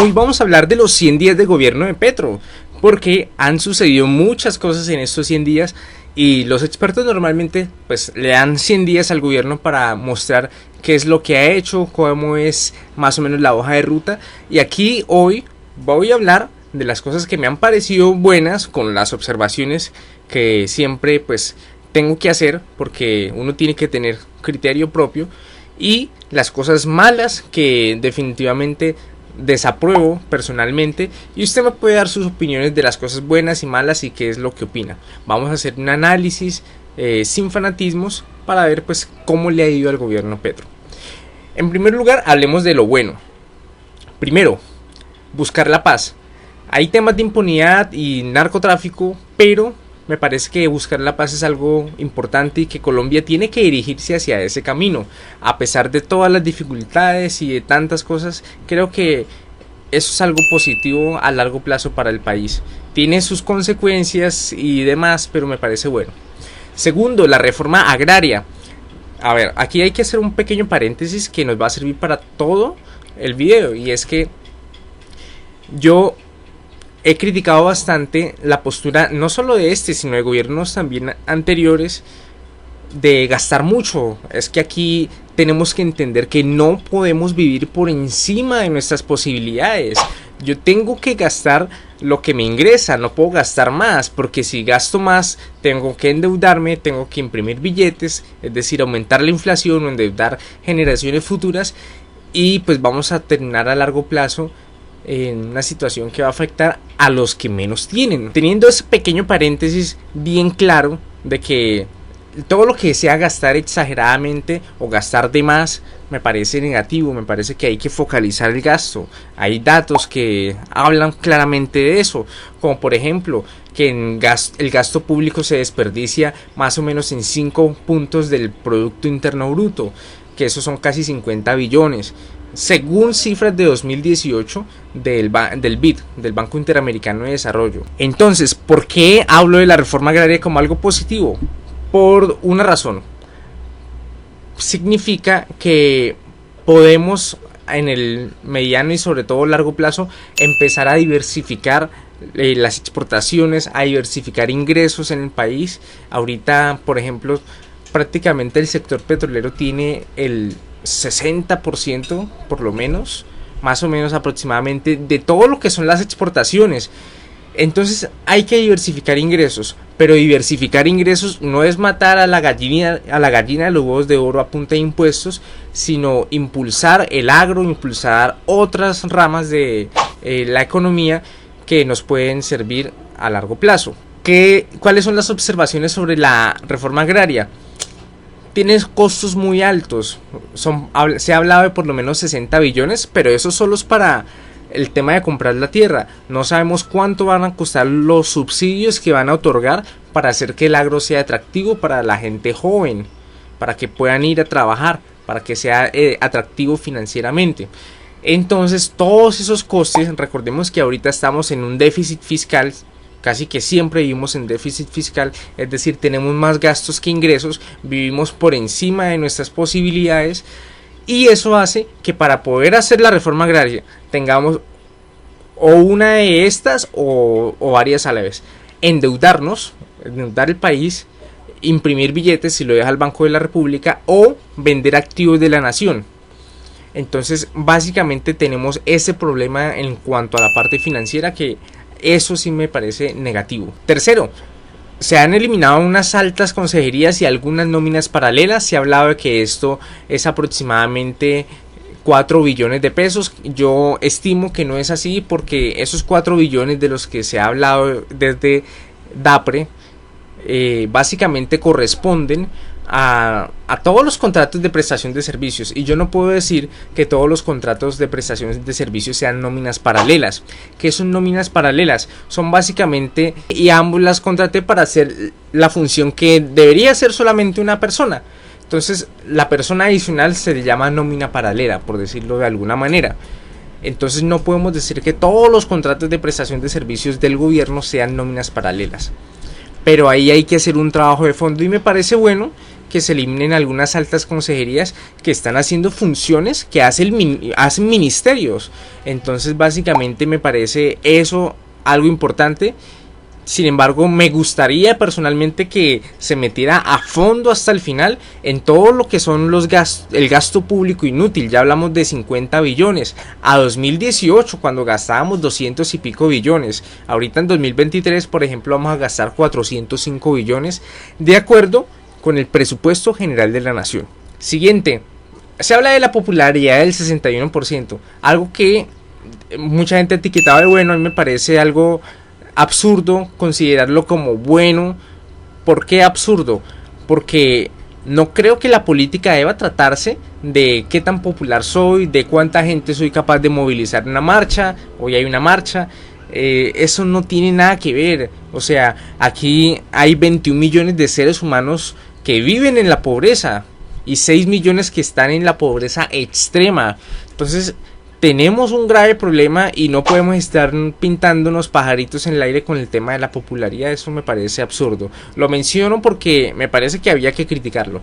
Hoy vamos a hablar de los 100 días de gobierno de Petro, porque han sucedido muchas cosas en estos 100 días y los expertos normalmente pues le dan 100 días al gobierno para mostrar qué es lo que ha hecho, cómo es más o menos la hoja de ruta. Y aquí hoy voy a hablar de las cosas que me han parecido buenas, con las observaciones que siempre pues tengo que hacer, porque uno tiene que tener criterio propio, y las cosas malas que definitivamente desapruebo personalmente, y usted me puede dar sus opiniones de las cosas buenas y malas y qué es lo que opina. Vamos a hacer un análisis sin fanatismos para ver pues cómo le ha ido al gobierno Petro. En primer lugar, hablemos de lo bueno. Primero, buscar la paz. Hay temas de impunidad y narcotráfico, pero me parece que buscar la paz es algo importante y que Colombia tiene que dirigirse hacia ese camino. A pesar de todas las dificultades y de tantas cosas, creo que eso es algo positivo a largo plazo para el país. Tiene sus consecuencias y demás, pero me parece bueno. Segundo, la reforma agraria. A ver, aquí hay que hacer un pequeño paréntesis que nos va a servir para todo el video, y es que yo he criticado bastante la postura no solo de sino de gobiernos también anteriores, de gastar mucho. Es que aquí tenemos que entender que no podemos vivir por encima de nuestras posibilidades. Yo tengo que gastar lo que me ingresa, no puedo gastar más, porque si gasto más tengo que endeudarme, tengo que imprimir billetes, es decir, aumentar la inflación o endeudar generaciones futuras, y pues vamos a terminar a largo plazo en una situación que va a afectar a los que menos tienen. Teniendo ese pequeño paréntesis bien claro de que todo lo que sea gastar exageradamente o gastar de más me parece negativo, me parece que hay que focalizar el gasto. Hay datos que hablan claramente de eso, como por ejemplo que el gasto público se desperdicia más o menos en 5 puntos del Producto Interno Bruto, que esos son casi 50 billones. Según cifras de 2018 del BID, del Banco Interamericano de Desarrollo. Entonces, ¿por qué hablo de la reforma agraria como algo positivo? Por una razón. Significa que podemos en el mediano y sobre todo largo plazo empezar a diversificar las exportaciones, a diversificar ingresos en el país. Ahorita, por ejemplo, prácticamente el sector petrolero tiene el 60% por lo menos, más o menos aproximadamente, de todo lo que son las exportaciones. Entonces hay que diversificar ingresos, pero diversificar ingresos no es matar a la gallina de los huevos de oro a punta de impuestos, sino impulsar el agro, impulsar otras ramas de la economía que nos pueden servir a largo plazo. ¿Cuáles son las observaciones sobre la reforma agraria? Tiene costos muy altos, se ha hablado de por lo menos 60 billones, pero eso solo es para el tema de comprar la tierra. No sabemos cuánto van a costar los subsidios que van a otorgar para hacer que el agro sea atractivo para la gente joven, para que puedan ir a trabajar, para que sea atractivo financieramente. Entonces todos esos costes, recordemos que ahorita estamos en un déficit fiscal. Casi que siempre vivimos en déficit fiscal, es decir, tenemos más gastos que ingresos, vivimos por encima de nuestras posibilidades, y eso hace que para poder hacer la reforma agraria tengamos o una de estas o varias a la vez. Endeudar el país, imprimir billetes si lo deja el Banco de la República, o vender activos de la nación. Entonces básicamente tenemos ese problema en cuanto a la parte financiera, que eso sí me parece negativo. Tercero, se han eliminado unas altas consejerías y algunas nóminas paralelas. Se ha hablado de que esto es aproximadamente 4 billones de pesos. Yo estimo que no es así, porque esos 4 billones de los que se ha hablado desde DAPRE básicamente corresponden a todos los contratos de prestación de servicios, y yo no puedo decir que todos los contratos de prestación de servicios sean nóminas paralelas. ¿Qué son nóminas paralelas? Son básicamente, y ambos las contraté para hacer la función que debería hacer solamente una persona. Entonces la persona adicional se le llama nómina paralela, por decirlo de alguna manera. Entonces no podemos decir que todos los contratos de prestación de servicios del gobierno sean nóminas paralelas, pero ahí hay que hacer un trabajo de fondo, y me parece bueno que se eliminen algunas altas consejerías que están haciendo funciones que hacen ministerios. Entonces básicamente me parece eso algo importante. Sin embargo, me gustaría personalmente que se metiera a fondo hasta el final en todo lo que son el gasto público inútil. Ya hablamos de 50 billones. A 2018, cuando gastábamos 200 y pico billones. Ahorita en 2023, por ejemplo, vamos a gastar 405 billones de acuerdo con el presupuesto general de la nación. Siguiente. Se habla de la popularidad del 61%. Algo que mucha gente etiquetaba de bueno. A mí me parece algo absurdo considerarlo como bueno. ¿Por qué absurdo? Porque no creo que la política deba tratarse de qué tan popular soy, de cuánta gente soy capaz de movilizar en una marcha. Hoy hay una marcha. Eso no tiene nada que ver. O sea, aquí hay 21 millones de seres humanos que viven en la pobreza y 6 millones que están en la pobreza extrema. Entonces tenemos un grave problema y no podemos estar pintándonos pajaritos en el aire con el tema de la popularidad. Eso me parece absurdo. Lo menciono porque me parece que había que criticarlo.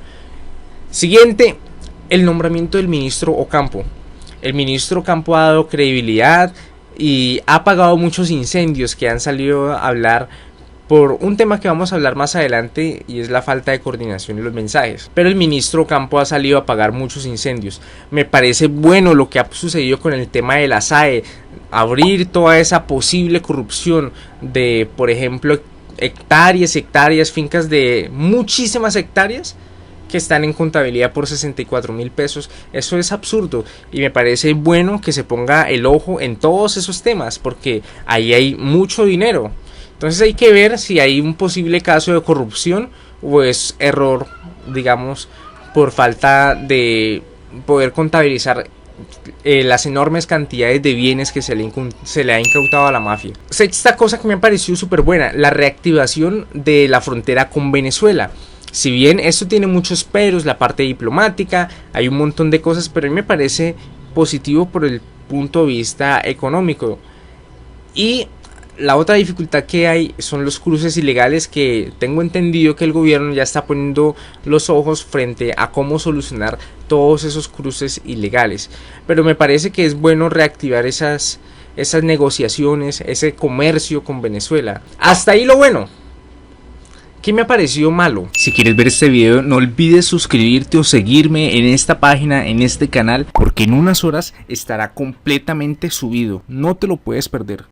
Siguiente, el nombramiento del ministro Ocampo. El ministro Ocampo ha dado credibilidad y ha apagado muchos incendios que han salido a hablar por un tema que vamos a hablar más adelante, y es la falta de coordinación en los mensajes. Pero el ministro Ocampo ha salido a apagar muchos incendios. Me parece bueno lo que ha sucedido con el tema de la SAE, abrir toda esa posible corrupción de, por ejemplo, hectáreas, fincas de muchísimas hectáreas que están en contabilidad por 64.000 pesos. Eso es absurdo y me parece bueno que se ponga el ojo en todos esos temas, porque ahí hay mucho dinero. Entonces hay que ver si hay un posible caso de corrupción o es error, digamos, por falta de poder contabilizar las enormes cantidades de bienes que se le ha incautado a la mafia. Sexta cosa que me ha parecido súper buena, la reactivación de la frontera con Venezuela. Si bien esto tiene muchos peros, la parte diplomática, hay un montón de cosas, pero a mí me parece positivo por el punto de vista económico. Y la otra dificultad que hay son los cruces ilegales, que tengo entendido que el gobierno ya está poniendo los ojos frente a cómo solucionar todos esos cruces ilegales. Pero me parece que es bueno reactivar esas negociaciones, ese comercio con Venezuela. Hasta ahí lo bueno. ¿Qué me ha parecido malo? Si quieres ver este video, no olvides suscribirte o seguirme en esta página, en este canal, porque en unas horas estará completamente subido. No te lo puedes perder.